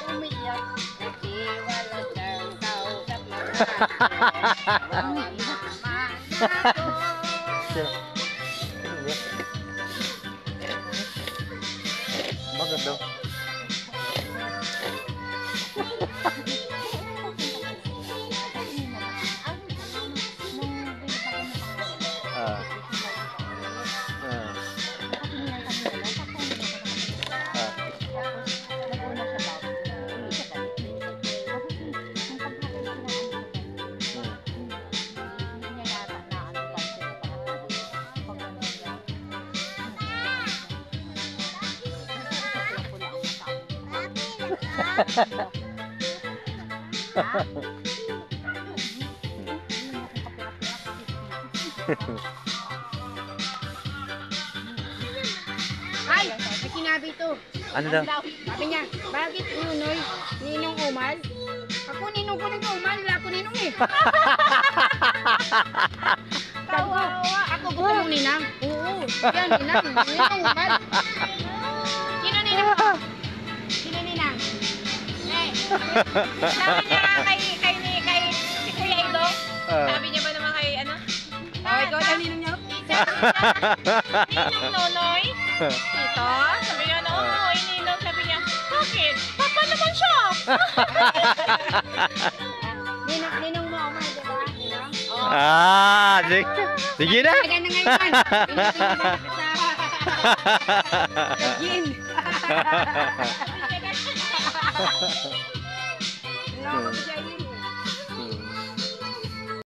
Umiyak kasi wala siyang kausap na Maganda. Ah. Ay! May sinabi ito. Ano daw? Sabi niya, bakit Nunoy, Ninong Umal? Ako Ninong ko ng Umal, wala ako Ninong eh. Sabi ko, ako gusto mong Ninang? Oo, yan Ninang, Ninong Umal. Sino Ninang? Sino Ninang? Eh, Sabi niya kay si Kuya Ido. Sabi niya ba naman kay ano? oh, ikaw daw Ninong niya? Ninong Nonoy? Ito? Sabi niya, oo, Ninong. Sabi niya, bakit? Papa naman siya. Ninong mo Umal, diba? Ninong? Ah, sige. Sige na. Taga na ngayon. Sa Gin. Wala ako siya